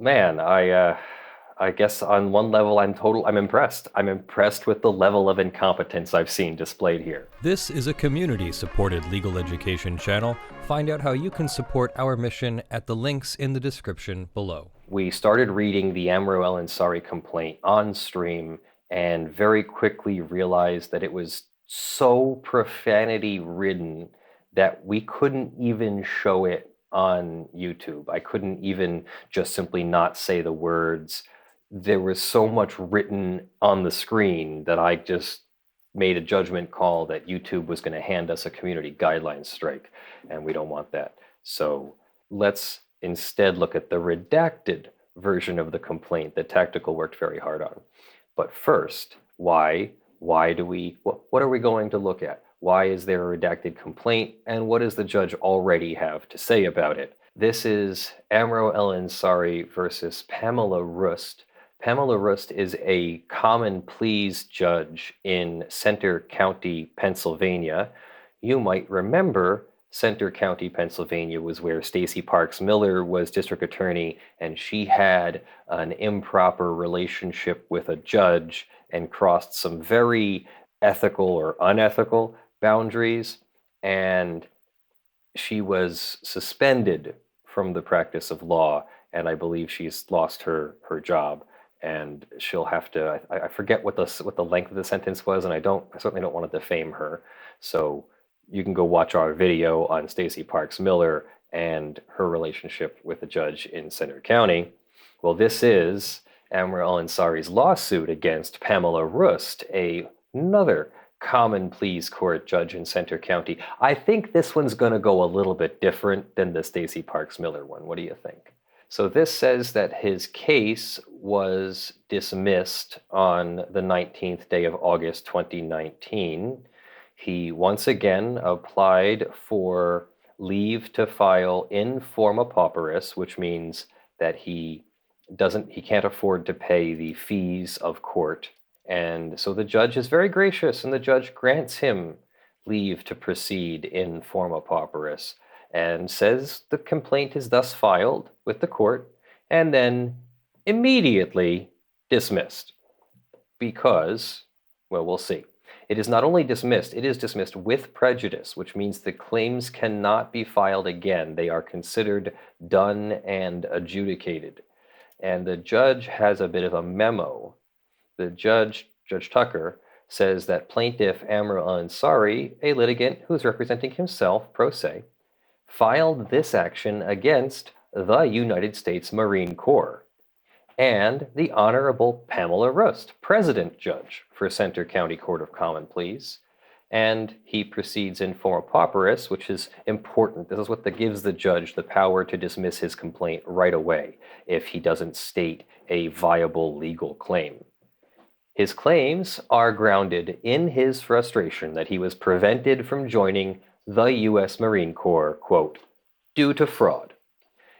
Man, I guess on one level I'm impressed. I'm impressed with the level of incompetence I've seen displayed here. This is a community-supported legal education channel. Find out how you can support our mission at the links in the description below. We started reading the Amro Elansari complaint on stream and very quickly realized that it was so profanity-ridden that we couldn't even show it on YouTube. I couldn't even just simply not say the words. There was so much written on the screen that I just made a judgment call that YouTube was going to hand us a community guidelines strike, and we don't want that. So let's instead look at the redacted version of the complaint that Tactical worked very hard on. But first, why? What are we going to look at? Why is there a redacted complaint, and what does the judge already have to say about it? This is Amro Elansari versus Pamela Ruest. Pamela Ruest is a common pleas judge in Center County, Pennsylvania. You might remember Center County, Pennsylvania was where Stacey Parks Miller was district attorney, and she had an improper relationship with a judge and crossed some very ethical or unethical boundaries, and she was suspended from the practice of law, and I believe she's lost her job, and she'll have to. I forget what the length of the sentence was, and I certainly don't want to defame her. So you can go watch our video on Stacey Parks Miller and her relationship with the judge in Center County. Well, this is Amro Elansari's lawsuit against Pamela Ruest, another common pleas court judge in Center County. I think this one's going to go a little bit different than the Stacey Parks Miller one. What do you think? So this says that his case was dismissed on the 19th day of August 2019. He once again applied for leave to file in forma pauperis, which means that he can't afford to pay the fees of court. And so the judge is very gracious, and the judge grants him leave to proceed in forma pauperis and says the complaint is thus filed with the court and then immediately dismissed because, well, we'll see. It is not only dismissed, it is dismissed with prejudice, which means the claims cannot be filed again. They are considered done and adjudicated. And the judge has a bit of a memo. The Judge Tucker, says that plaintiff Amro Elansari, a litigant who is representing himself pro se, filed this action against the United States Marine Corps and the Honorable Pamela Ruest, President Judge for Center County Court of Common Pleas. And he proceeds in forma pauperis, which is important. This is what gives the judge the power to dismiss his complaint right away if he doesn't state a viable legal claim. His claims are grounded in his frustration that he was prevented from joining the U.S. Marine Corps, quote, due to fraud.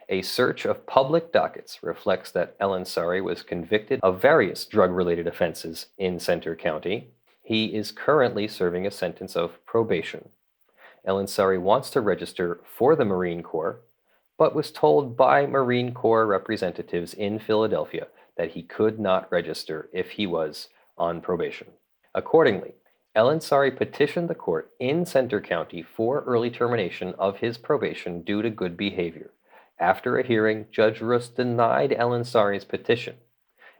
A search of public dockets reflects that Elansari was convicted of various drug-related offenses in Center County. He is currently serving a sentence of probation. Elansari wants to register for the Marine Corps, but was told by Marine Corps representatives in Philadelphia that he could not register if he was on probation. Accordingly, Elansari petitioned the court in Center County for early termination of his probation due to good behavior. After a hearing, Judge Ruest denied Elansari's petition.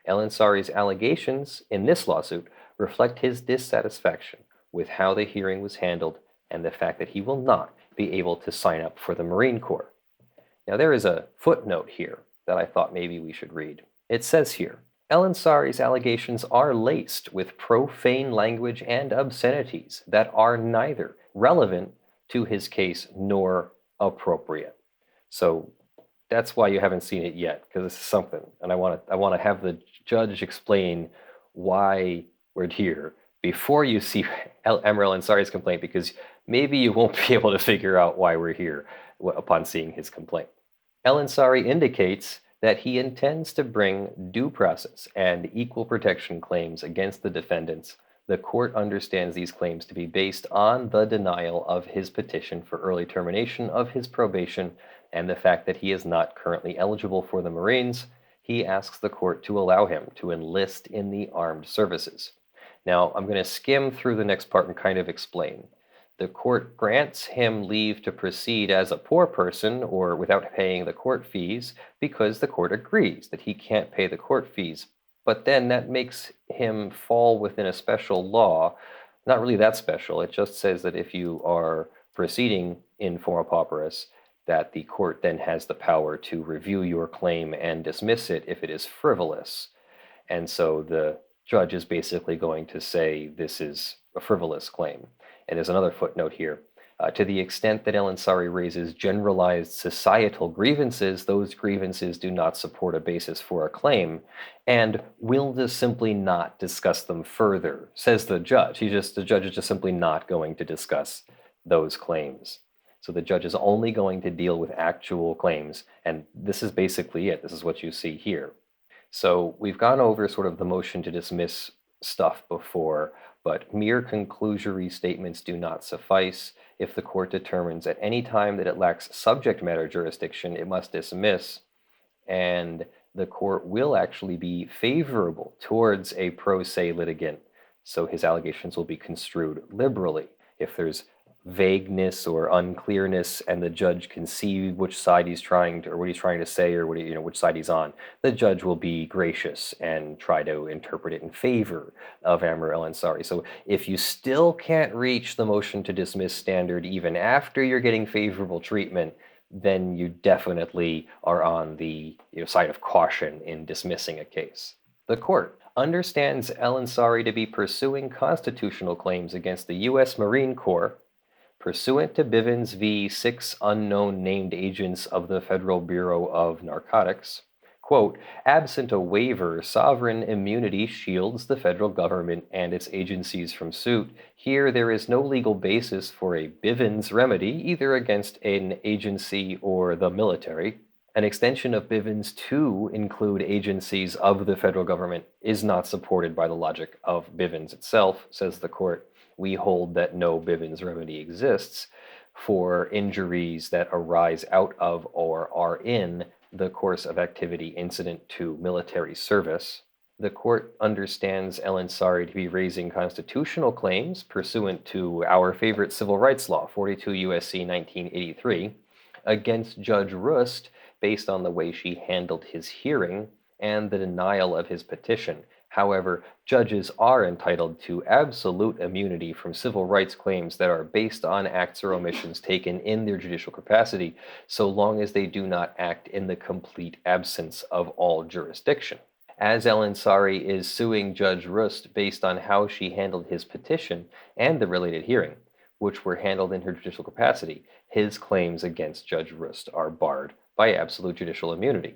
Elansari's allegations in this lawsuit reflect his dissatisfaction with how the hearing was handled and the fact that he will not be able to sign up for the Marine Corps. Now, there is a footnote here that I thought maybe we should read. It says here, Elansari's allegations are laced with profane language and obscenities that are neither relevant to his case nor appropriate. So that's why you haven't seen it yet, because this is something, and I want to have the judge explain why we're here before you see Amro Elansari's complaint, because maybe you won't be able to figure out why we're here upon seeing his complaint. Elansari indicates that he intends to bring due process and equal protection claims against the defendants. The court understands these claims to be based on the denial of his petition for early termination of his probation and the fact that he is not currently eligible for the Marines. he asks the court to allow him to enlist in the armed services. Now, I'm going to skim through the next part and kind of explain. The court grants him leave to proceed as a poor person or without paying the court fees because the court agrees that he can't pay the court fees. But then that makes him fall within a special law. Not really that special. It just says that if you are proceeding in forma pauperis, that the court then has the power to review your claim and dismiss it if it is frivolous. And so the judge is basically going to say this is a frivolous claim. And there's another footnote here. To the extent that Elansari raises generalized societal grievances, those grievances do not support a basis for a claim, and will just simply not discuss them further, says the judge. The judge is just simply not going to discuss those claims. So the judge is only going to deal with actual claims, and this is basically it. This is what you see here. So we've gone over sort of the motion to dismiss stuff before, but mere conclusory statements do not suffice. If the court determines at any time that it lacks subject matter jurisdiction, it must dismiss, and the court will actually be favorable towards a pro se litigant, so his allegations will be construed liberally. If there's vagueness or unclearness and the judge can see which side he's trying to, or what he's trying to say, or which side he's on, the judge will be gracious and try to interpret it in favor of Amro Elansari. So if you still can't reach the motion to dismiss standard even after you're getting favorable treatment, then you definitely are on the side of caution in dismissing a case. The court understands Elansari to be pursuing constitutional claims against the U.S. Marine Corps pursuant to Bivens v. 6 unknown named agents of the Federal Bureau of Narcotics. Quote, absent a waiver, sovereign immunity shields the federal government and its agencies from suit. Here, there is no legal basis for a Bivens remedy, either against an agency or the military. An extension of Bivens to include agencies of the federal government is not supported by the logic of Bivens itself, says the court. We hold that no Bivens remedy exists for injuries that arise out of or are in the course of activity incident to military service. The court understands Elansari to be raising constitutional claims pursuant to our favorite civil rights law, 42 U.S.C. 1983, against Judge Ruest based on the way she handled his hearing and the denial of his petition. However, judges are entitled to absolute immunity from civil rights claims that are based on acts or omissions taken in their judicial capacity, so long as they do not act in the complete absence of all jurisdiction. As Elansari is suing Judge Ruest based on how she handled his petition and the related hearing, which were handled in her judicial capacity, his claims against Judge Ruest are barred by absolute judicial immunity.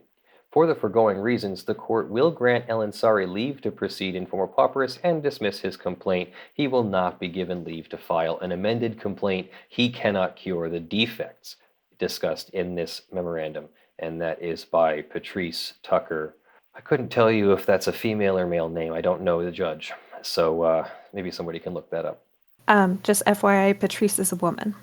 For the foregoing reasons, the court will grant Elansari leave to proceed in forma pauperis and dismiss his complaint. He will not be given leave to file an amended complaint. He cannot cure the defects discussed in this memorandum, and that is by Patrice Tucker. I couldn't tell you if that's a female or male name. I don't know the judge, so maybe somebody can look that up. Just FYI, Patrice is a woman.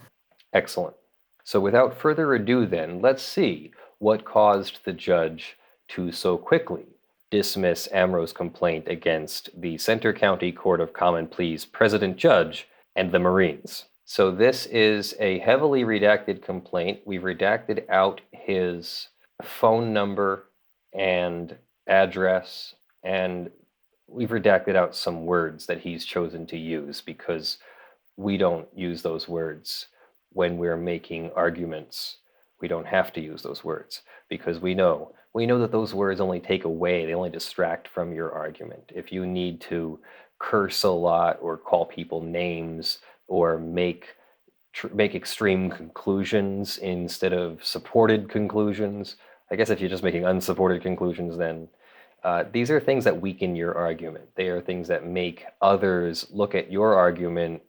Excellent. So without further ado then, let's see what caused the judge to so quickly dismiss Amro's complaint against the Center County Court of Common Pleas President Judge and the Marines. So this is a heavily redacted complaint. We've redacted out his phone number and address, and we've redacted out some words that he's chosen to use because we don't use those words when we're making arguments. We don't have to use those words because we know that those words only take away, they only distract from your argument. If you need to curse a lot or call people names or make extreme conclusions instead of supported conclusions, I guess if you're just making unsupported conclusions, then these are things that weaken your argument. They are things that make others look at your argument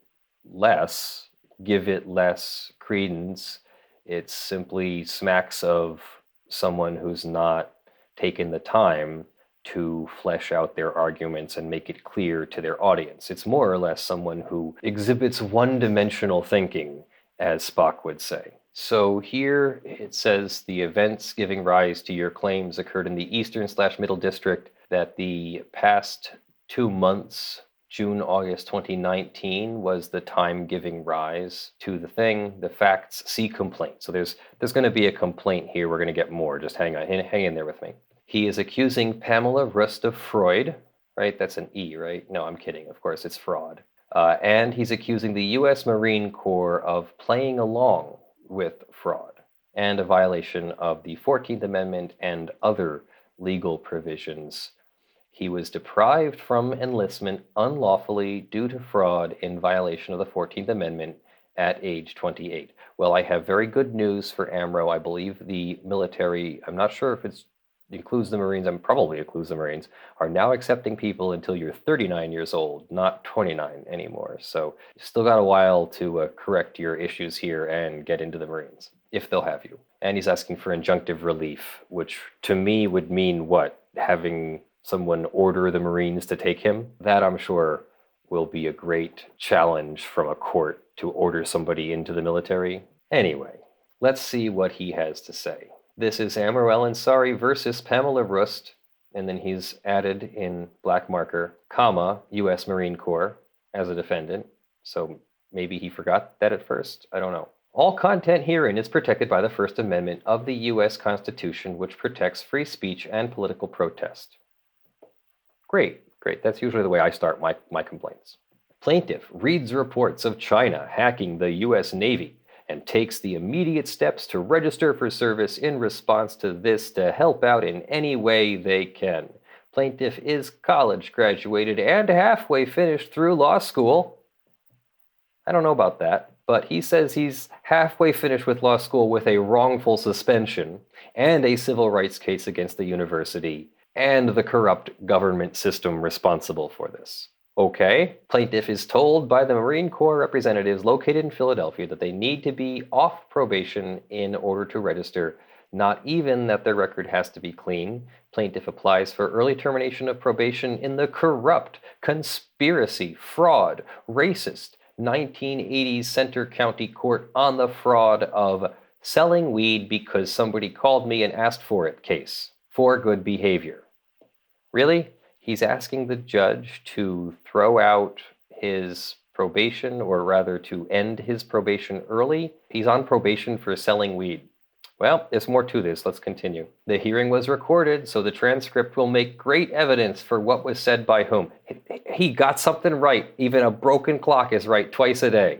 less, give it less credence. It simply smacks of someone who's not taken the time to flesh out their arguments and make it clear to their audience. It's more or less someone who exhibits one-dimensional thinking, as Spock would say. So here it says the events giving rise to your claims occurred in the Eastern/Middle District, that the past 2 months, June, August 2019, was the time giving rise to the thing. The facts, see complaint. So there's going to be a complaint here. We're going to get more. Just hang in there with me. He is accusing Pamela Ruest of fraud, right? That's an E, right? No, I'm kidding. Of course, it's fraud. And he's accusing the U.S. Marine Corps of playing along with fraud and a violation of the 14th Amendment and other legal provisions. He was deprived from enlistment unlawfully due to fraud in violation of the 14th Amendment at age 28. Well, I have very good news for Amro. I believe the military, I'm not sure if it includes the Marines, probably includes the Marines, are now accepting people until you're 39 years old, not 29 anymore. So you still got a while to correct your issues here and get into the Marines, if they'll have you. And he's asking for injunctive relief, which to me would mean what? Having someone order the Marines to take him? That, I'm sure, will be a great challenge from a court to order somebody into the military. Anyway, let's see what he has to say. This is Amro Elansari versus Pamela Ruest, and then he's added in black marker, comma, U.S. Marine Corps as a defendant. So maybe he forgot that at first. I don't know. All content herein is protected by the First Amendment of the U.S. Constitution, which protects free speech and political protest. Great. That's usually the way I start my complaints. Plaintiff reads reports of China hacking the U.S. Navy and takes the immediate steps to register for service in response to this to help out in any way they can. Plaintiff is college graduated and halfway finished through law school. I don't know about that, but he says he's halfway finished with law school with a wrongful suspension and a civil rights case against the university and the corrupt government system responsible for this. Okay, plaintiff is told by the Marine Corps representatives located in Philadelphia that they need to be off probation in order to register, not even that their record has to be clean. Plaintiff applies for early termination of probation in the corrupt, conspiracy, fraud, racist 1980s Center County Court on the fraud of selling weed because somebody called me and asked for it case for good behavior. Really? He's asking the judge to throw out his probation, or rather to end his probation early. He's on probation for selling weed. Well, there's more to this. Let's continue. The hearing was recorded, so the transcript will make great evidence for what was said by whom. He got something right. Even a broken clock is right twice a day.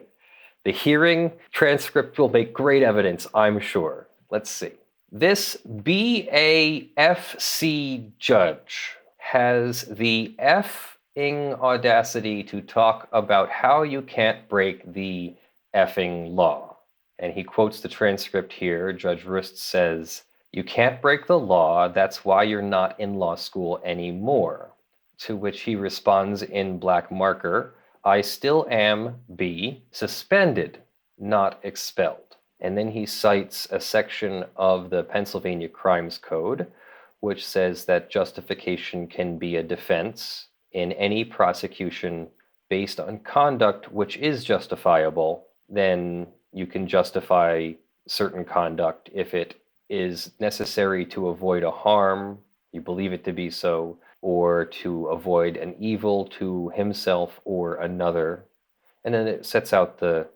The hearing transcript will make great evidence, I'm sure. Let's see. This BAFC judge has the effing audacity to talk about how you can't break the effing law. And he quotes the transcript here. Judge Ruest says, "You can't break the law, that's why you're not in law school anymore." To which he responds in black marker, "I still am, B, suspended, not expelled." And then he cites a section of the Pennsylvania Crimes Code, which says that justification can be a defense in any prosecution based on conduct which is justifiable. Then you can justify certain conduct if it is necessary to avoid a harm, you believe it to be so, or to avoid an evil to himself or another. And then it sets out the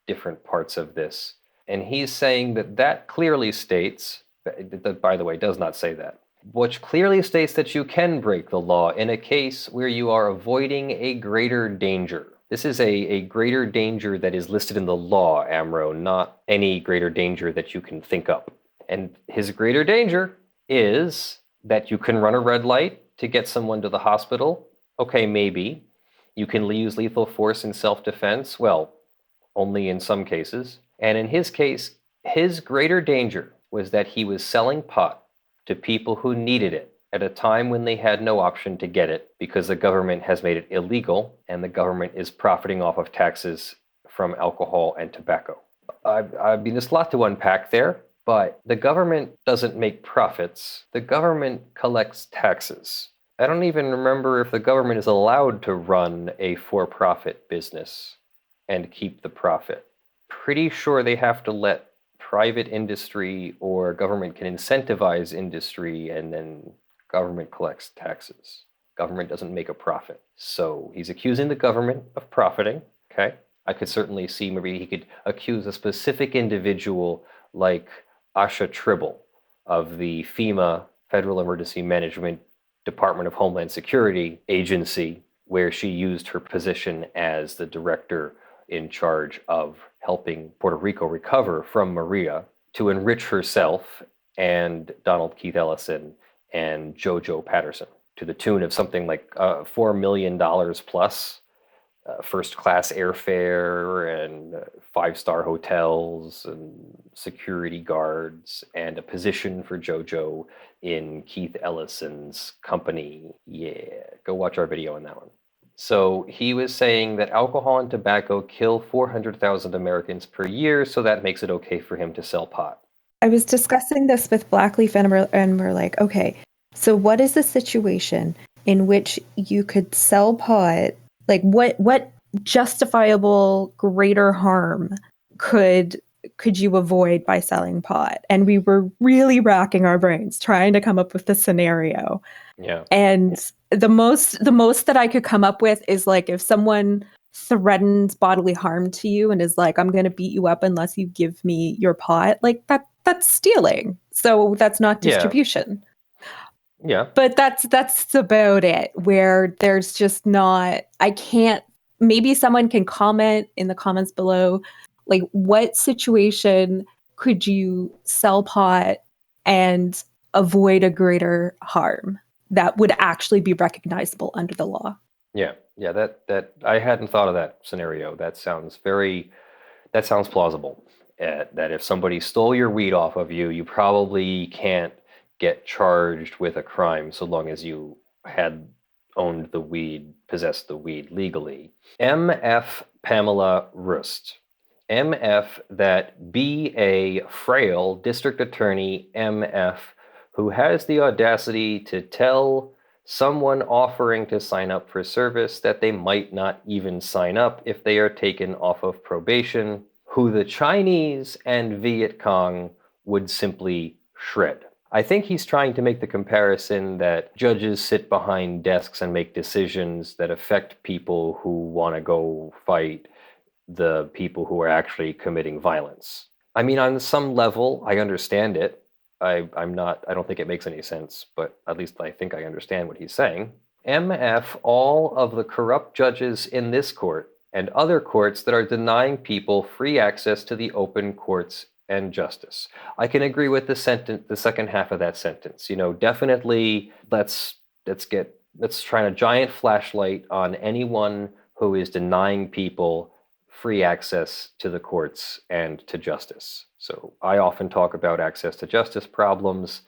different parts of this. And he's saying that clearly states, that, by the way, does not say that, which clearly states that you can break the law in a case where you are avoiding a greater danger. This is a greater danger that is listed in the law, Amro, not any greater danger that you can think up. And his greater danger is that you can run a red light to get someone to the hospital. Okay, maybe. You can use lethal force in self-defense. Well, only in some cases. And in his case, his greater danger was that he was selling pot to people who needed it at a time when they had no option to get it because the government has made it illegal and the government is profiting off of taxes from alcohol and tobacco. I mean, there's a lot to unpack there, but the government doesn't make profits. The government collects taxes. I don't even remember if the government is allowed to run a for-profit business and keep the profit. Pretty sure they have to let private industry or government can incentivize industry and then government collects taxes. Government doesn't make a profit. So he's accusing the government of profiting, okay? I could certainly see maybe he could accuse a specific individual like Asha Tribble of the FEMA, Federal Emergency Management Department of Homeland Security agency, where she used her position as the director in charge of helping Puerto Rico recover from Maria to enrich herself and Donald Keith Ellison and Jojo Patterson to the tune of something like $4 million plus, first-class airfare and five-star hotels and security guards and a position for Jojo in Keith Ellison's company. Yeah, go watch our video on that one. So he was saying that alcohol and tobacco kill 400,000 Americans per year, so that makes it okay for him to sell pot. I was discussing this with Blackleaf, and we're like, okay, so what is the situation in which you could sell pot? Like, what justifiable greater harm could you avoid by selling pot? And we were really racking our brains trying to come up with the scenario. Yeah. And the most that I could come up with is like if someone threatens bodily harm to you and is like, I'm going to beat you up unless you give me your pot, like that's stealing. So that's not distribution. Yeah. But that's about it, where there's just not, I can't, maybe someone can comment in the comments below, like what situation could you sell pot and avoid a greater harm that would actually be recognizable under the law? Yeah, that I hadn't thought of that scenario. That sounds plausible. That if somebody stole your weed off of you, you probably can't get charged with a crime so long as you had owned the weed, possessed the weed legally. MF Pamela Ruest. MF that B.A. Frail, District Attorney MF, who has the audacity to tell someone offering to sign up for service that they might not even sign up if they are taken off of probation, who the Chinese and Viet Cong would simply shred. I think he's trying to make the comparison that judges sit behind desks and make decisions that affect people who want to go fight the people who are actually committing violence. I mean, on some level, I understand it. I don't think it makes any sense, but at least I think I understand what he's saying. MF all of the corrupt judges in this court and other courts that are denying people free access to the open courts and justice. I can agree with the second half of that sentence. You know, definitely let's shine a giant flashlight on anyone who is denying people free access to the courts and to justice. So I often talk about access to justice problems.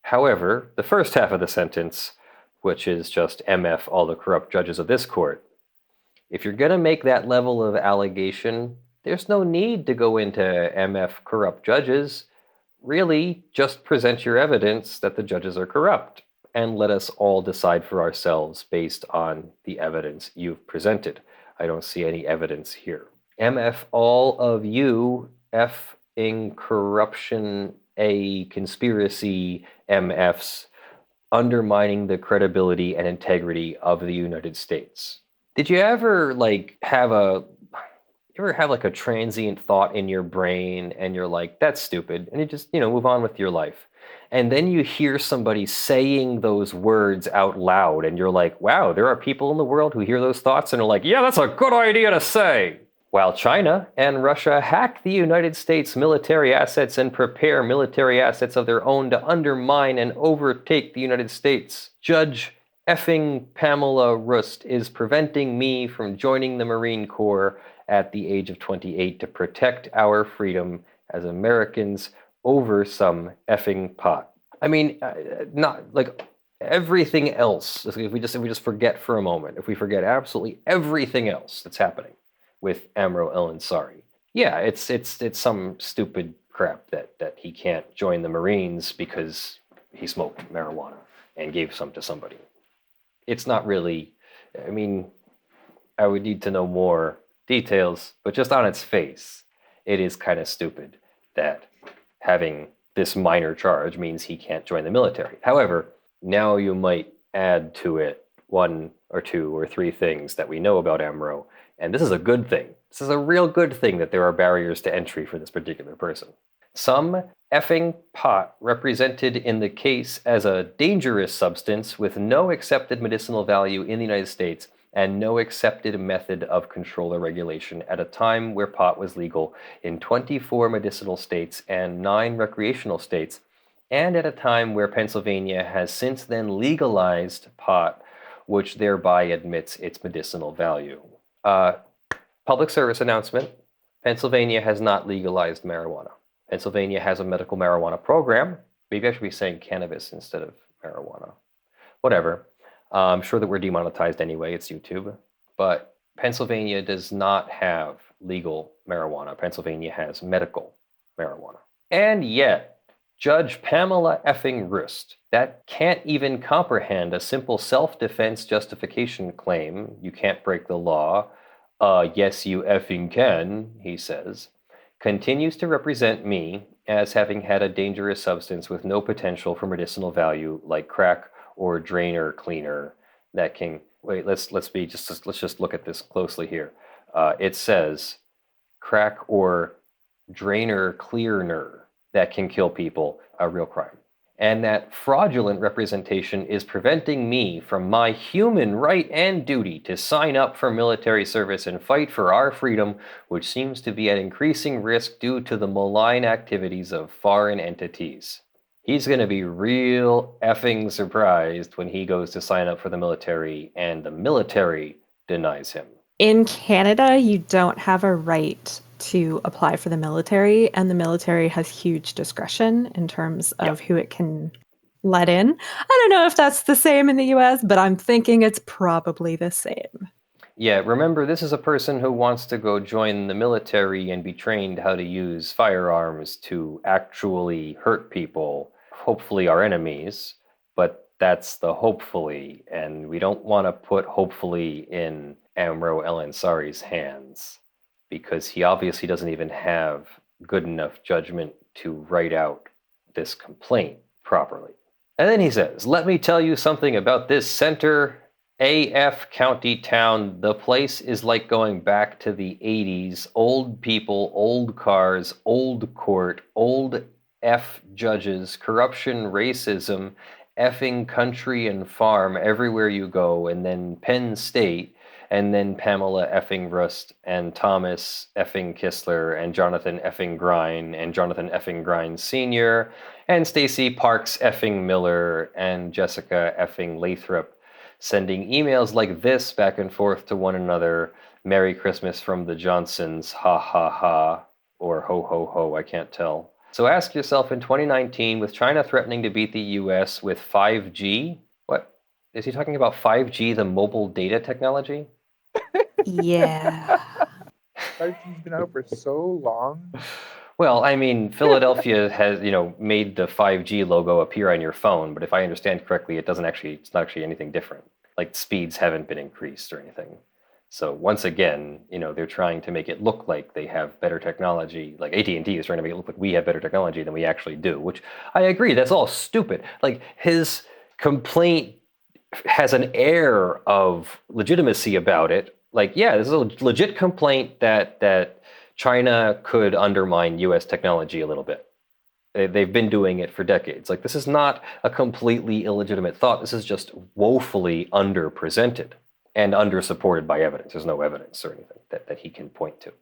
However, the first half of the sentence, which is just MF all the corrupt judges of this court, if you're going to make that level of allegation, there's no need to go into MF corrupt judges. Really, just present your evidence that the judges are corrupt and let us all decide for ourselves based on the evidence you've presented. I don't see any evidence here. MF all of you F-ing corruption, a conspiracy MFs undermining the credibility and integrity of the United States. Did you ever have a transient thought in your brain and you're like, that's stupid, and you just, move on with your life. And then you hear somebody saying those words out loud and you're like, wow, there are people in the world who hear those thoughts and are like, yeah, that's a good idea to say. While China and Russia hack the United States military assets and prepare military assets of their own to undermine and overtake the United States, Judge effing Pamela Ruest is preventing me from joining the Marine Corps at the age of 28 to protect our freedom as Americans over some effing pot. I mean, not like everything else. If we just forget for a moment, if we forget absolutely everything else that's happening with Amro Elansari, yeah, it's some stupid crap that he can't join the Marines because he smoked marijuana and gave some to somebody. It's not really. I mean, I would need to know more details, but just on its face, it is kind of stupid that having this minor charge means he can't join the military. However, now you might add to it 1 or 2 or 3 things that we know about Amro, and this is a good thing. This is a real good thing that there are barriers to entry for this particular person. Some effing pot represented in the case as a dangerous substance with no accepted medicinal value in the United States and no accepted method of control or regulation at a time where pot was legal in 24 medicinal states and 9 recreational states, and at a time where Pennsylvania has since then legalized pot, which thereby admits its medicinal value. Public service announcement: Pennsylvania has not legalized marijuana. Pennsylvania has a medical marijuana program. Maybe I should be saying cannabis instead of marijuana. Whatever. I'm sure that we're demonetized anyway. It's YouTube. But Pennsylvania does not have legal marijuana. Pennsylvania has medical marijuana. And yet, Judge Pamela effing Ruest, that can't even comprehend a simple self-defense justification claim, you can't break the law, yes you effing can, he says, continues to represent me as having had a dangerous substance with no potential for medicinal value like crack or drainer cleaner that can, wait, let's just look at this closely here. It says crack or drainer cleaner that can kill people, a real crime. And that fraudulent representation is preventing me from my human right and duty to sign up for military service and fight for our freedom, which seems to be at increasing risk due to the malign activities of foreign entities. He's going to be real effing surprised when he goes to sign up for the military and the military denies him. In Canada, you don't have a right to apply for the military, and the military has huge discretion in terms of who it can let in. I don't know if that's the same in the US, but I'm thinking it's probably the same. Yeah, remember, this is a person who wants to go join the military and be trained how to use firearms to actually hurt people, hopefully our enemies, but that's the hopefully, and we don't want to put hopefully in Amro Elansari's hands, because he obviously doesn't even have good enough judgment to write out this complaint properly. And then he says, let me tell you something about this center AF county town. The place is like going back to the 80s. Old people, old cars, old court, old F judges, corruption, racism, effing country and farm everywhere you go, and then Penn State, and then Pamela effing Ruest, and Thomas effing Kistler, and Jonathan effing Grine, and Jonathan effing Grine Sr., and Stacy Parks effing Miller, and Jessica effing Lathrop, sending emails like this back and forth to one another. Merry Christmas from the Johnsons, ha ha ha, or ho ho ho, I can't tell. So ask yourself, in 2019, with China threatening to beat the US with 5G, what? Is he talking about 5G, the mobile data technology? Yeah. 5G's been out for so long. Well, I mean, Philadelphia has, made the 5G logo appear on your phone, but if I understand correctly, it's not actually anything different. Like, speeds haven't been increased or anything. So once again, they're trying to make it look like they have better technology. Like AT&T is trying to make it look like we have better technology than we actually do, which I agree, that's all stupid. Like, his complaint has an air of legitimacy about it. Like, yeah, this is a legit complaint that China could undermine US technology a little bit. They've been doing it for decades. Like, this is not a completely illegitimate thought. This is just woefully underpresented and undersupported by evidence. There's no evidence or anything that he can point to.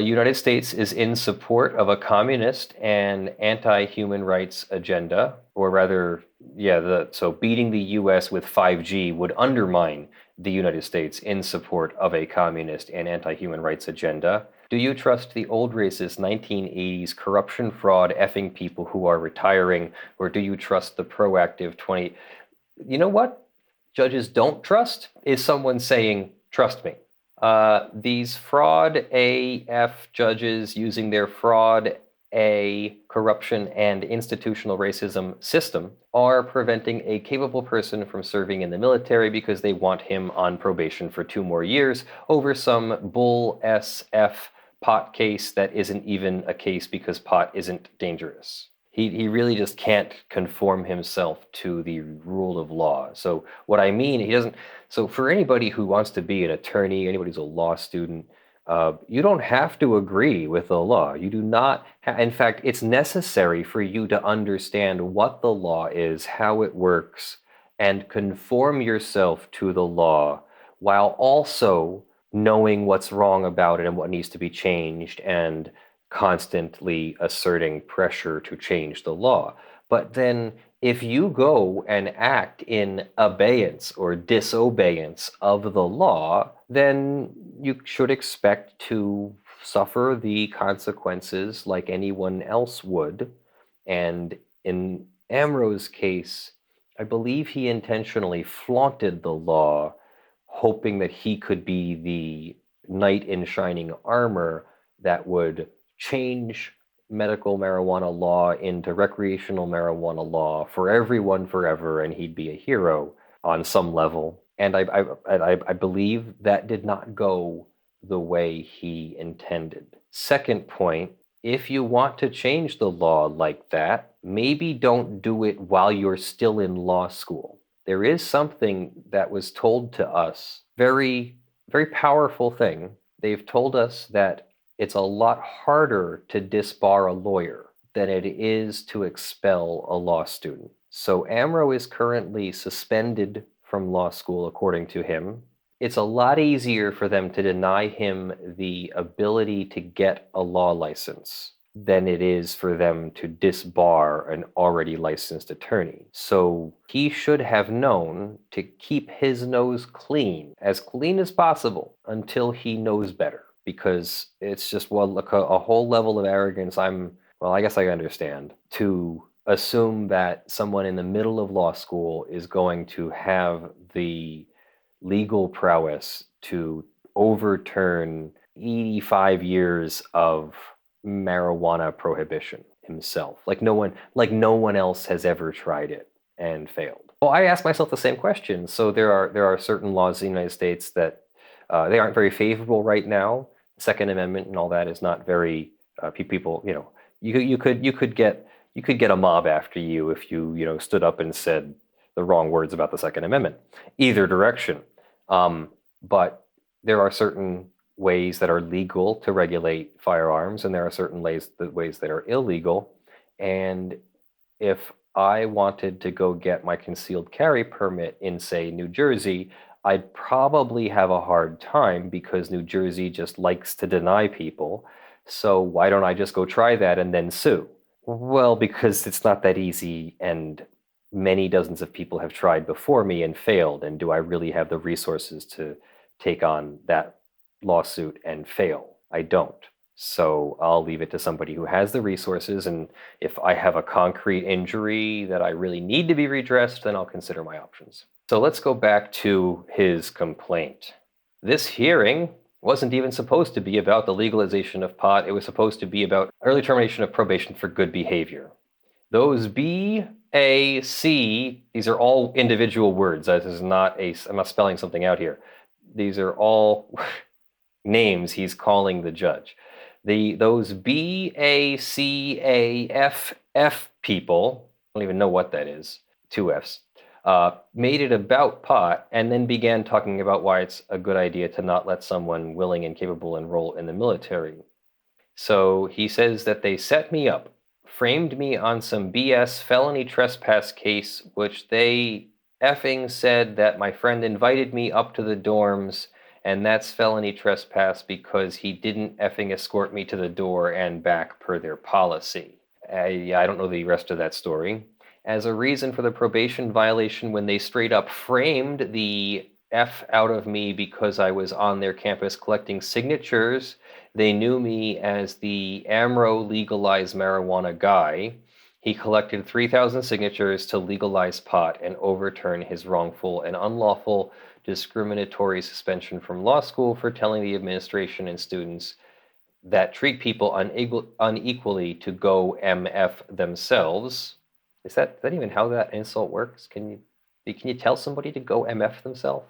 United States is in support of a communist and anti-human rights agenda, or rather, so beating the US with 5G would undermine the United States in support of a communist and anti-human rights agenda. Do you trust the old racist 1980s corruption, fraud, effing people who are retiring, or do you trust the proactive 20... You know what judges don't trust is someone saying, trust me. These fraud AF judges using their fraud A corruption and institutional racism system are preventing a capable person from serving in the military because they want him on probation for 2 more years over some bull SF pot case that isn't even a case because pot isn't dangerous. He really just can't conform himself to the rule of law. So what I mean, he doesn't. So for anybody who wants to be an attorney, anybody who's a law student, you don't have to agree with the law. You do not. In fact, it's necessary for you to understand what the law is, how it works, and conform yourself to the law while also knowing what's wrong about it and what needs to be changed and constantly asserting pressure to change the law. But then if you go and act in abeyance or disobeyance of the law, then you should expect to suffer the consequences like anyone else would. And in Amro's case, I believe he intentionally flaunted the law, hoping that he could be the knight in shining armor that would change medical marijuana law into recreational marijuana law for everyone forever, and he'd be a hero on some level. And I believe that did not go the way he intended. Second point, if you want to change the law like that, maybe don't do it while you're still in law school. There is something that was told to us, very, very powerful thing. They've told us that it's a lot harder to disbar a lawyer than it is to expel a law student. So Amro is currently suspended from law school, according to him. It's a lot easier for them to deny him the ability to get a law license than it is for them to disbar an already licensed attorney. So he should have known to keep his nose clean as possible, until he knows better. Because it's just a whole level of arrogance. I guess I understand, to assume that someone in the middle of law school is going to have the legal prowess to overturn 85 years of marijuana prohibition himself. Like no one else has ever tried it and failed. Well, I ask myself the same question. So there are certain laws in the United States that they aren't very favorable right now. Second Amendment and all that is not very people. You could get a mob after you if you stood up and said the wrong words about the Second Amendment. Either direction, but there are certain ways that are legal to regulate firearms, and there are certain ways that are illegal. And if I wanted to go get my concealed carry permit in, say, New Jersey, I'd probably have a hard time because New Jersey just likes to deny people. So why don't I just go try that and then sue? Well, because it's not that easy, and many dozens of people have tried before me and failed. And do I really have the resources to take on that lawsuit and fail? I don't. So I'll leave it to somebody who has the resources. And if I have a concrete injury that I really need to be redressed, then I'll consider my options. So let's go back to his complaint. This hearing wasn't even supposed to be about the legalization of pot. It was supposed to be about early termination of probation for good behavior. Those B, A, C, these are all individual words. I'm not spelling something out here. These are all names he's calling the judge. Those B, A, C, A, F, F people, I don't even know what that is, 2 Fs, made it about pot and then began talking about why it's a good idea to not let someone willing and capable enroll in the military. So he says that they set me up, framed me on some BS felony trespass case, which they effing said that my friend invited me up to the dorms, and that's felony trespass because he didn't effing escort me to the door and back per their policy. I don't know the rest of that story. As a reason for the probation violation, when they straight up framed the F out of me because I was on their campus collecting signatures, they knew me as the Amro legalized marijuana guy. He collected 3,000 signatures to legalize pot and overturn his wrongful and unlawful discriminatory suspension from law school for telling the administration and students that treat people unequally to go MF themselves. Is that even how that insult works? Can you tell somebody to go MF themselves?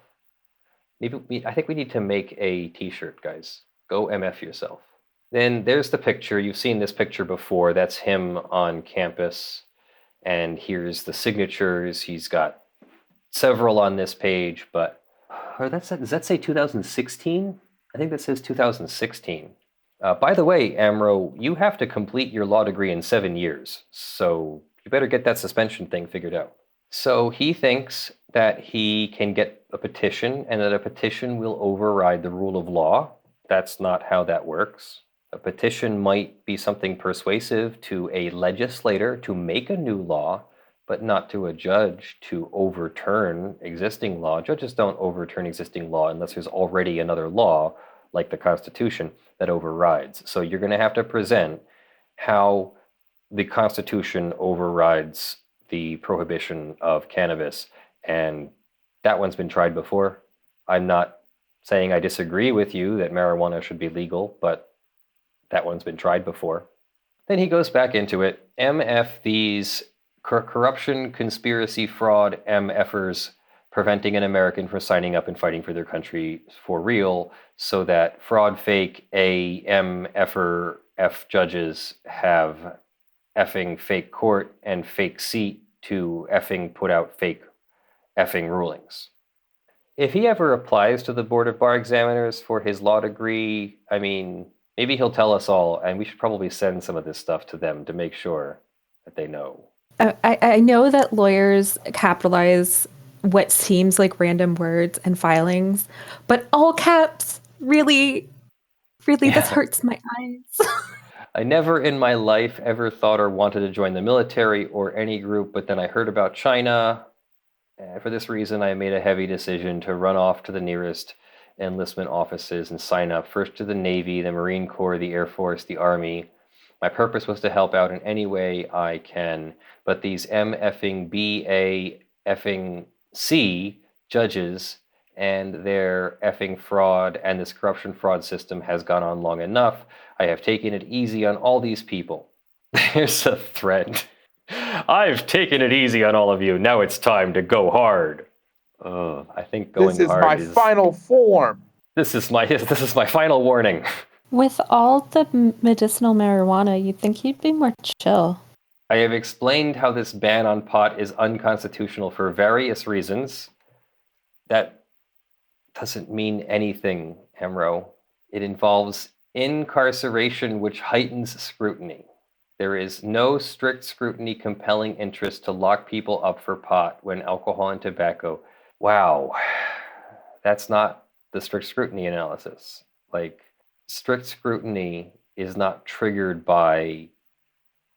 I think we need to make a t-shirt, guys. Go MF yourself. Then there's the picture. You've seen this picture before. That's him on campus. And here's the signatures. He's got several on this page, but does that say 2016? I think that says 2016. By the way, Amro, you have to complete your law degree in 7 years, so you better get that suspension thing figured out. So he thinks that he can get a petition and that a petition will override the rule of law. That's not how that works. A petition might be something persuasive to a legislator to make a new law, but not to a judge to overturn existing law. Judges don't overturn existing law unless there's already another law, like the Constitution, that overrides. So you're going to have to present how the Constitution overrides the prohibition of cannabis, and that one's been tried before. I'm not saying I disagree with you that marijuana should be legal, but that one's been tried before. Then he goes back into it. MF these corruption, conspiracy, fraud, MFers preventing an American from signing up and fighting for their country for real, so that fraud, fake, MFer, F judges have effing fake court and fake seat to effing put out fake effing rulings. If he ever applies to the Board of Bar Examiners for his law degree, I mean, maybe he'll tell us all, and we should probably send some of this stuff to them to make sure that they know. I know that lawyers capitalize what seems like random words and filings, but all caps, really, this hurts my eyes. I never in my life ever thought or wanted to join the military or any group, but then I heard about China. For this reason, I made a heavy decision to run off to the nearest enlistment offices and sign up first to the Navy, the Marine Corps, the Air Force, the Army. My purpose was to help out in any way I can, but these M-effing B-A effing C judges and their effing fraud and this corruption fraud system has gone on long enough. I have taken it easy on all these people. There's a threat. I've taken it easy on all of you. Now it's time to go hard. I think going hard is... This is my final form. This is my final warning. With all the medicinal marijuana, you'd think you'd be more chill. I have explained how this ban on pot is unconstitutional for various reasons. That doesn't mean anything, Amro. It involves incarceration which heightens scrutiny. There is no strict scrutiny compelling interest to lock people up for pot when alcohol and tobacco... Wow. That's not the strict scrutiny analysis. Like, strict scrutiny is not triggered by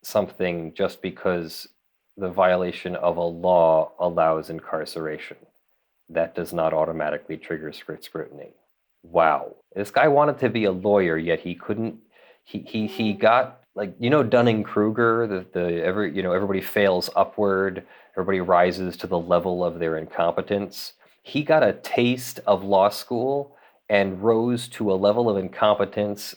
something just because the violation of a law allows incarceration. That does not automatically trigger strict scrutiny. Wow. This guy wanted to be a lawyer, yet he couldn't. He got, like, Dunning-Kruger, everybody fails upward, everybody rises to the level of their incompetence. He got a taste of law school and rose to a level of incompetence,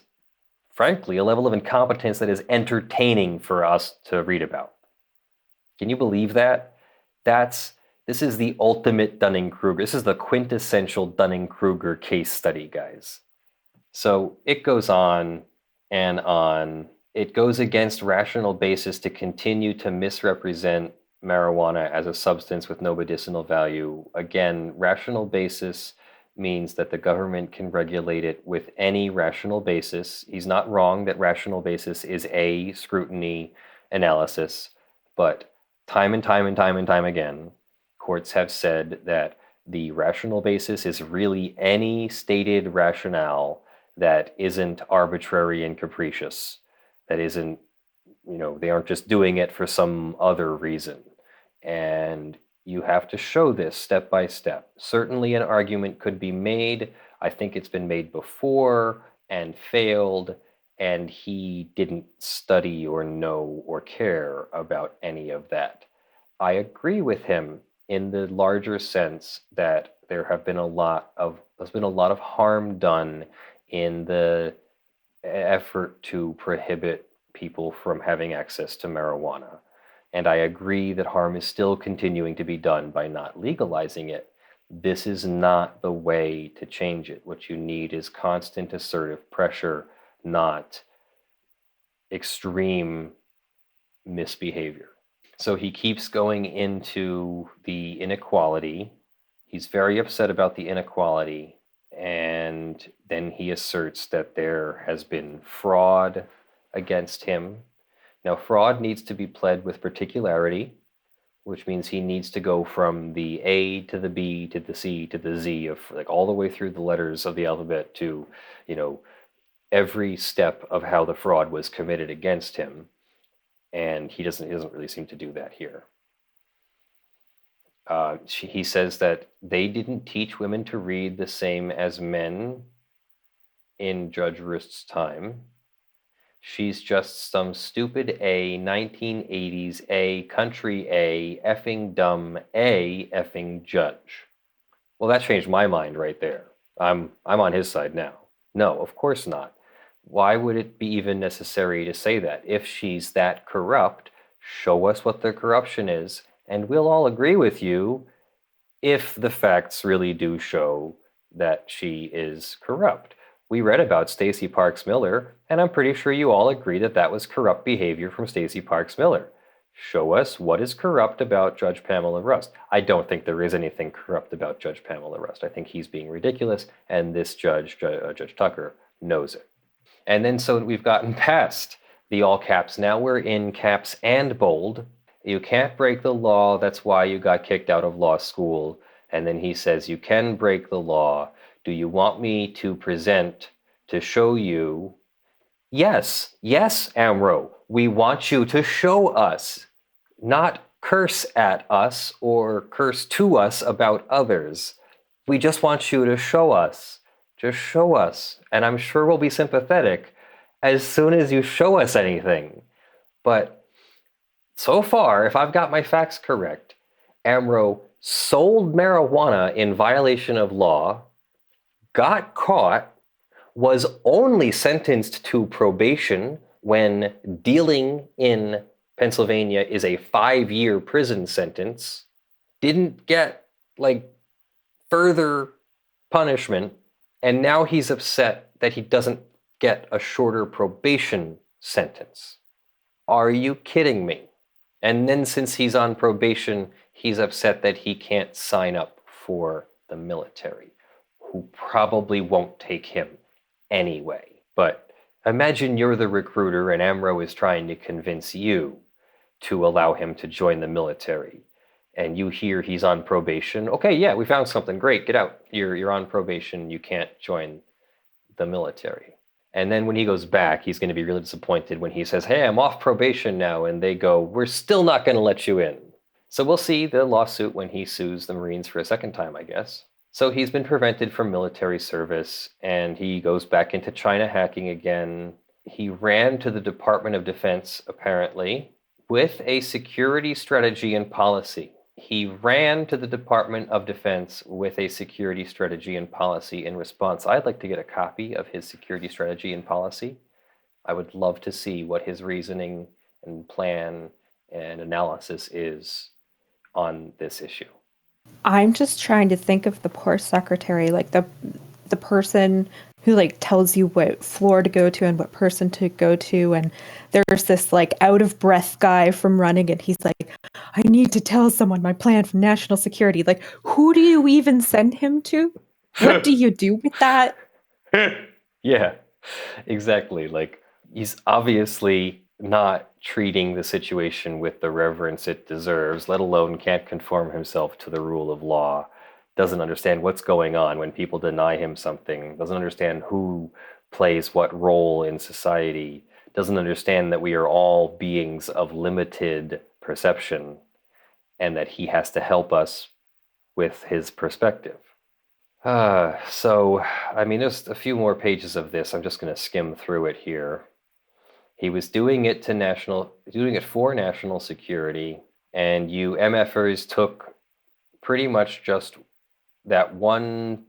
frankly, a level of incompetence that is entertaining for us to read about. Can you believe that? This is the ultimate Dunning-Kruger. This is the quintessential Dunning-Kruger case study, guys. So it goes on and on. It goes against rational basis to continue to misrepresent marijuana as a substance with no medicinal value. Again, rational basis means that the government can regulate it with any rational basis. He's not wrong that rational basis is a scrutiny analysis, but time and time again, courts have said that the rational basis is really any stated rationale that isn't arbitrary and capricious, that isn't, they aren't just doing it for some other reason. And you have to show this step by step. Certainly an argument could be made. I think it's been made before and failed, and he didn't study or know or care about any of that. I agree with him in the larger sense that there's been a lot of harm done in the effort to prohibit people from having access to marijuana. And I agree that harm is still continuing to be done by not legalizing it. This is not the way to change it. What you need is constant assertive pressure, not extreme misbehavior. So he keeps going into the inequality. He's very upset about the inequality. And then he asserts that there has been fraud against him. Now, fraud needs to be pled with particularity, which means he needs to go from the A to the B to the C to the Z, of like all the way through the letters of the alphabet to, every step of how the fraud was committed against him. And he doesn't really seem to do that here. He says that they didn't teach women to read the same as men in Judge Ruest's time. She's just some stupid A, 1980s A, country A, effing dumb A, effing judge. Well, that changed my mind right there. I'm on his side now. No, of course not. Why would it be even necessary to say that? If she's that corrupt, show us what the corruption is, and we'll all agree with you if the facts really do show that she is corrupt. We read about Stacey Parks Miller, and I'm pretty sure you all agree that that was corrupt behavior from Stacey Parks Miller. Show us what is corrupt about Judge Pamela Rust. I don't think there is anything corrupt about Judge Pamela Rust. I think he's being ridiculous, and this Judge Tucker, knows it. And then so we've gotten past the all caps. Now we're in caps and bold. You can't break the law. That's why you got kicked out of law school. And then he says, you can break the law. Do you want me to present to show you? Yes, Amro. We want you to show us, not curse at us or curse to us about others. We just want you to show us. Just show us. And I'm sure we'll be sympathetic as soon as you show us anything. But so far, if I've got my facts correct, Amro sold marijuana in violation of law, got caught, was only sentenced to probation when dealing in Pennsylvania is a 5-year prison sentence, didn't get further punishment, and now he's upset that he doesn't get a shorter probation sentence. Are you kidding me? And then since he's on probation, he's upset that he can't sign up for the military, who probably won't take him anyway. But imagine you're the recruiter and Amro is trying to convince you to allow him to join the military. And you hear he's on probation. Okay, yeah, we found something. Great, get out. You're on probation. You can't join the military. And then when he goes back, he's going to be really disappointed when he says, hey, I'm off probation now. And they go, we're still not going to let you in. So we'll see the lawsuit when he sues the Marines for a second time, I guess. So he's been prevented from military service, and he goes back into China hacking again. He ran to the Department of Defense, apparently, with a security strategy and policy. He ran to the Department of Defense with a security strategy and policy in response. I'd like to get a copy of his security strategy and policy. I would love to see what his reasoning and plan and analysis is on this issue. I'm just trying to think of the poor secretary, the person who tells you what floor to go to and what person to go to, and there's this out of breath guy from running, and he's like, I need to tell someone my plan for national security. Who do you even send him to? What do you do with that? Yeah, exactly. He's obviously not treating the situation with the reverence it deserves, let alone can't conform himself to the rule of law, doesn't understand what's going on when people deny him something, doesn't understand who plays what role in society, doesn't understand that we are all beings of limited perception and that he has to help us with his perspective. There's a few more pages of this. I'm just going to skim through it here. He was doing it for national security, and you MFers took pretty much just that one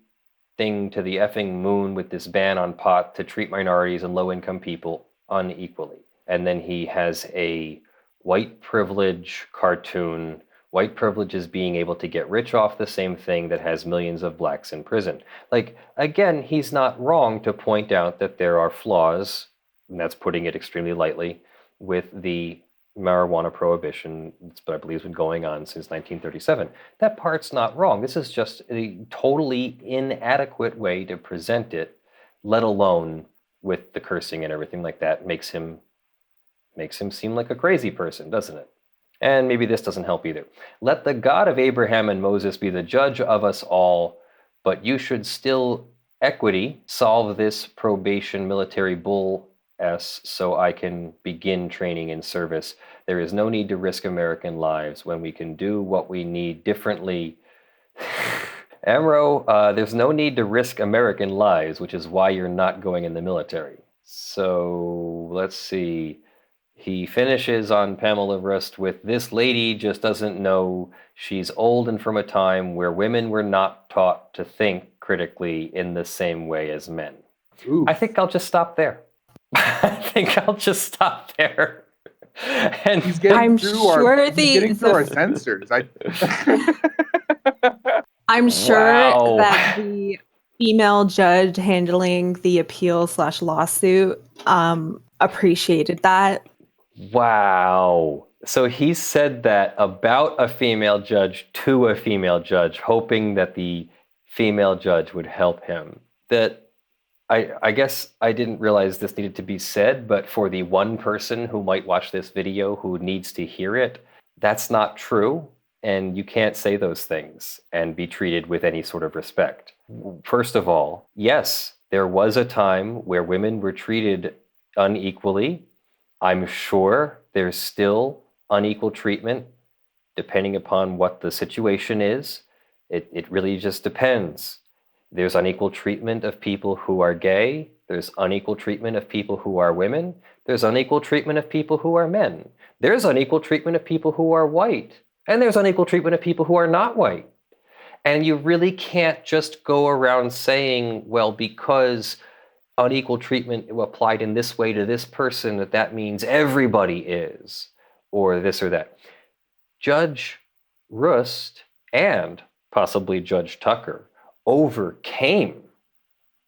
thing to the effing moon with this ban on pot to treat minorities and low-income people unequally. And then he has a white privilege cartoon White privilege is being able to get rich off the same thing that has millions of blacks in prison. Like, again, he's not wrong to point out that there are flaws, and that's putting it extremely lightly, with the marijuana prohibition, but I believe has been going on since 1937. That part's not wrong. This is just a totally inadequate way to present it, let alone with the cursing and everything like that. Makes him seem like a crazy person, doesn't it? And maybe this doesn't help either. Let the God of Abraham and Moses be the judge of us all, but you should still equity solve this probation military bull so I can begin training in service. There is no need to risk American lives when we can do what we need differently. Amro, there's no need to risk American lives, which is why you're not going in the military. So let's see. He finishes on Pamela Ruest with, this lady just doesn't know. She's old and from a time where women were not taught to think critically in the same way as men. Ooh. I think I'll just stop there. And He's getting I'm through sure our censors. I'm sure Wow. that the female judge handling the appeal/lawsuit appreciated that. Wow. So he said that about a female judge to a female judge, hoping that the female judge would help him. That I guess I didn't realize this needed to be said, but for the one person who might watch this video who needs to hear it, that's not true. And you can't say those things and be treated with any sort of respect. First of all, yes, there was a time where women were treated unequally. I'm sure there's still unequal treatment depending upon what the situation is. It really just depends. There's unequal treatment of people who are gay. There's unequal treatment of people who are women. There's unequal treatment of people who are men. There's unequal treatment of people who are white. And there's unequal treatment of people who are not white. And you really can't just go around saying, well, because unequal treatment applied in this way to this person, that means everybody is, or this or that. Judge Ruest and possibly Judge Tucker overcame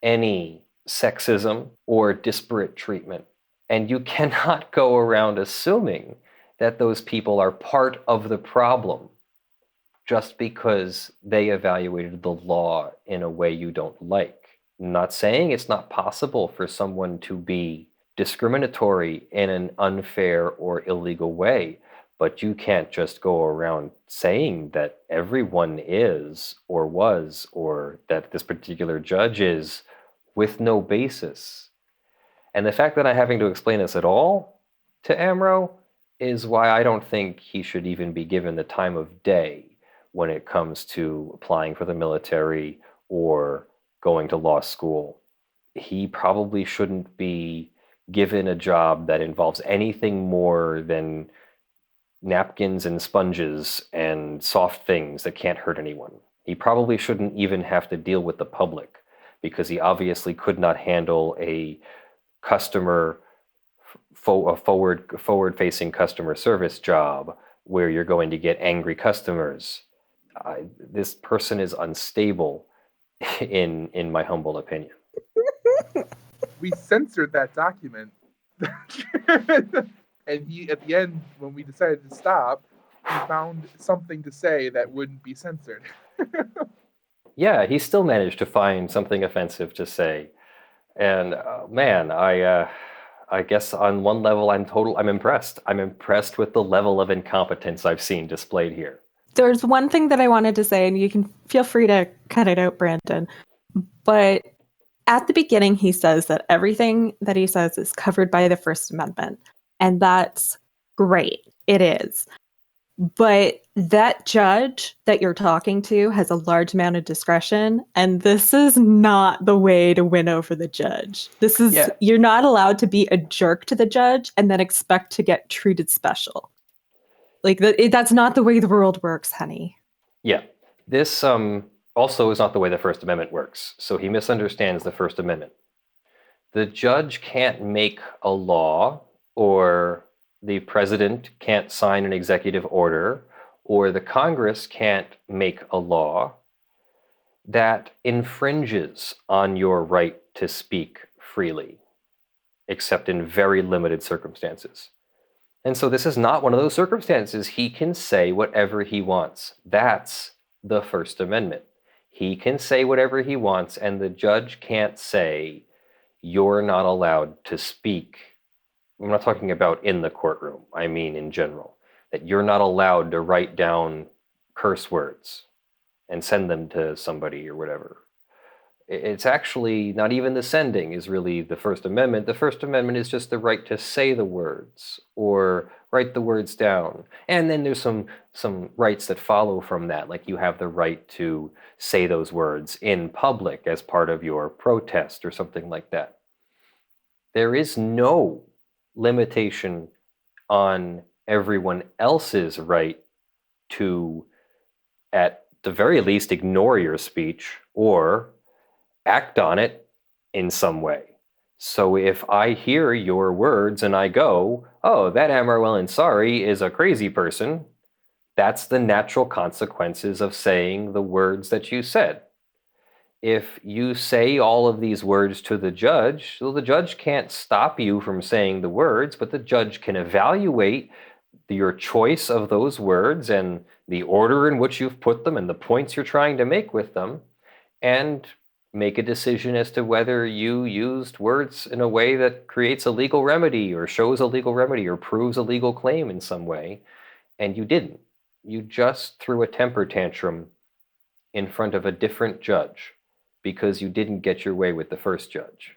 any sexism or disparate treatment. And you cannot go around assuming that those people are part of the problem just because they evaluated the law in a way you don't like. I'm not saying it's not possible for someone to be discriminatory in an unfair or illegal way, but you can't just go around saying that everyone is or was, or that this particular judge is, with no basis. And the fact that I'm having to explain this at all to Amro is why I don't think he should even be given the time of day when it comes to applying for the military or going to law school. He probably shouldn't be given a job that involves anything more than napkins and sponges and soft things that can't hurt anyone. He probably shouldn't even have to deal with the public because he obviously could not handle a forward-facing customer service job where you're going to get angry customers. This person is unstable, in my humble opinion. We censored that document. And he, at the end, when we decided to stop, he found something to say that wouldn't be censored. Yeah, he still managed to find something offensive to say. And man, I guess on one level I'm impressed. I'm impressed with the level of incompetence I've seen displayed here. There's one thing that I wanted to say, and you can feel free to cut it out, Brandon. But at the beginning, he says that everything that he says is covered by the First Amendment. And that's great. It is. But that judge that you're talking to has a large amount of discretion, and this is not the way to win over the judge. This is, You're not allowed to be a jerk to the judge and then expect to get treated special. Like, that's not the way the world works, honey. Yeah. This also is not the way the First Amendment works. So he misunderstands the First Amendment. The judge can't make a law, or the president can't sign an executive order, or the Congress can't make a law that infringes on your right to speak freely, except in very limited circumstances. And so this is not one of those circumstances. He can say whatever he wants. That's the First Amendment. He can say whatever he wants, and the judge can't say, you're not allowed to speak. I'm not talking about in the courtroom. I mean in general, that you're not allowed to write down curse words and send them to somebody or whatever. It's actually not even the sending is really the First Amendment. The First Amendment is just the right to say the words or write the words down. And then there's some rights that follow from that, like you have the right to say those words in public as part of your protest or something like that. There is no limitation on everyone else's right to, at the very least, ignore your speech or act on it in some way. So if I hear your words and I go, oh, that Amro Elansari is a crazy person, that's the natural consequences of saying the words that you said. If you say all of these words to the judge, well, the judge can't stop you from saying the words, but the judge can evaluate your choice of those words and the order in which you've put them and the points you're trying to make with them, and make a decision as to whether you used words in a way that creates a legal remedy or shows a legal remedy or proves a legal claim in some way. And you didn't. You just threw a temper tantrum in front of a different judge because you didn't get your way with the first judge.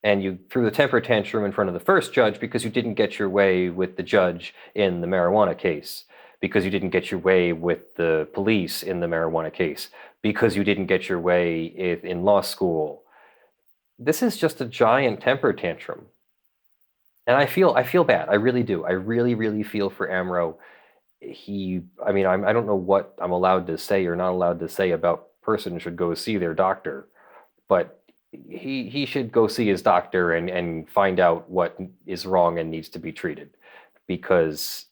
And you threw the temper tantrum in front of the first judge because you didn't get your way with the judge in the marijuana case, because you didn't get your way with the police in the marijuana case, because you didn't get your way in law school. This is just a giant temper tantrum. And I feel bad. I really do. I really, really feel for Amro. I don't know what I'm allowed to say or not allowed to say about person should go see their doctor, but he should go see his doctor and find out what is wrong and needs to be treated, because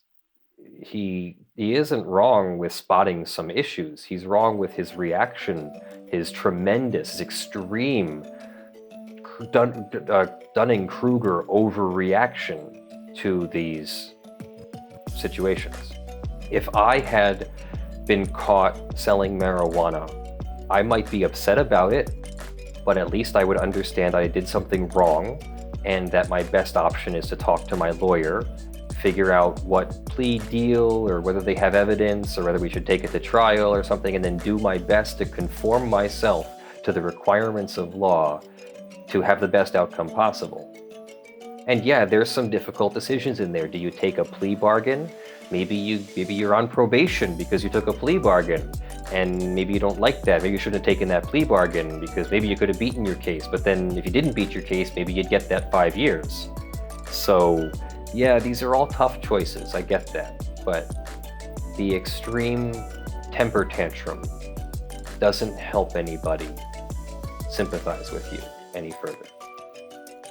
he isn't wrong with spotting some issues. He's wrong with his reaction, his tremendous, his extreme Dunning-Kruger overreaction to these situations. If I had been caught selling marijuana, I might be upset about it, but at least I would understand I did something wrong and that my best option is to talk to my lawyer, figure out what plea deal or whether they have evidence or whether we should take it to trial or something, and then do my best to conform myself to the requirements of law to have the best outcome possible. And yeah, there's some difficult decisions in there. Do you take a plea bargain? Maybe you're on probation because you took a plea bargain, and maybe you don't like that. Maybe you shouldn't have taken that plea bargain because maybe you could have beaten your case, but then if you didn't beat your case, maybe you'd get that 5 years. So yeah, these are all tough choices, I get that, but the extreme temper tantrum doesn't help anybody sympathize with you any further.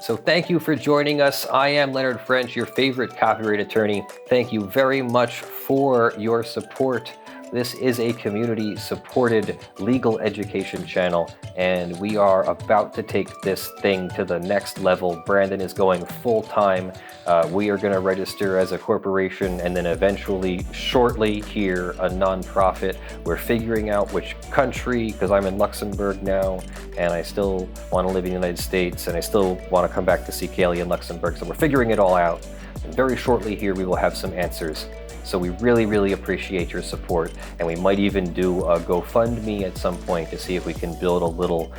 So thank you for joining us. I am Leonard French, your favorite copyright attorney. Thank you very much for your support. This is a community-supported legal education channel, and we are about to take this thing to the next level. Brandon is going full-time. We are going to register as a corporation and then eventually, shortly here, a nonprofit. We're figuring out which country, because I'm in Luxembourg now, and I still want to live in the United States, and I still want to come back to see Kaylee in Luxembourg. So we're figuring it all out. And very shortly here, we will have some answers. So we really, really appreciate your support, and we might even do a GoFundMe at some point to see if we can build a little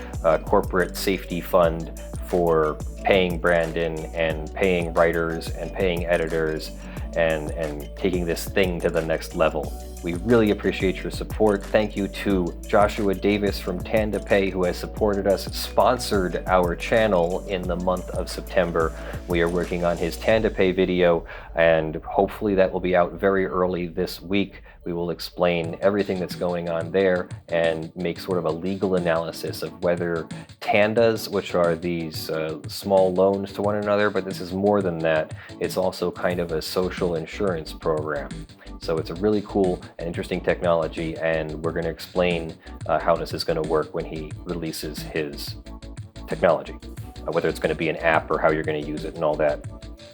corporate safety fund for paying Brandon and paying writers and paying editors and taking this thing to the next level. We really appreciate your support. Thank you to Joshua Davis from TandaPay, who has supported us, sponsored our channel in the month of September. We are working on his TandaPay video, and hopefully that will be out very early this week. We will explain everything that's going on there and make sort of a legal analysis of whether tandas, which are these small loans to one another, but this is more than that. It's also kind of a social insurance program. So it's a really cool and interesting technology, and we're going to explain how this is going to work when he releases his technology. Whether it's going to be an app or how you're going to use it and all that,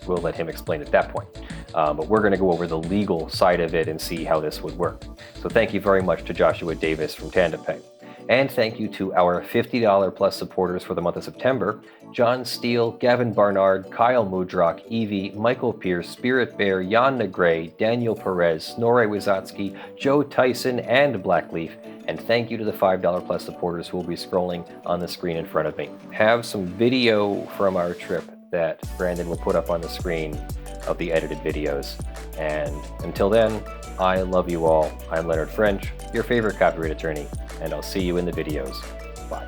we'll let him explain at that point. But we're going to go over the legal side of it and see how this would work. So thank you very much to Joshua Davis from TandaPay. And thank you to our $50 plus supporters for the month of September: John Steele, Gavin Barnard, Kyle Mudrak, Eevi, Michael Pearce, Spirit Bear, Jan Negrey, Daniel Perez, Snorre Wisotzky, Joe Tyson, and Blackleaf. And thank you to the $5 plus supporters who will be scrolling on the screen in front of me. Have some video from our trip that Brandon will put up on the screen of the edited videos. And until then, I love you all. I'm Leonard French, your favorite copyright attorney, and I'll see you in the videos. Bye.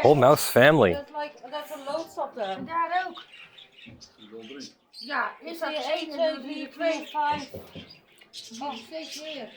Whole mouse family. Dat er loods op de. Daar ook. Ja, is dat 1, 2, 3, 2, 5. Oh, steeds meer.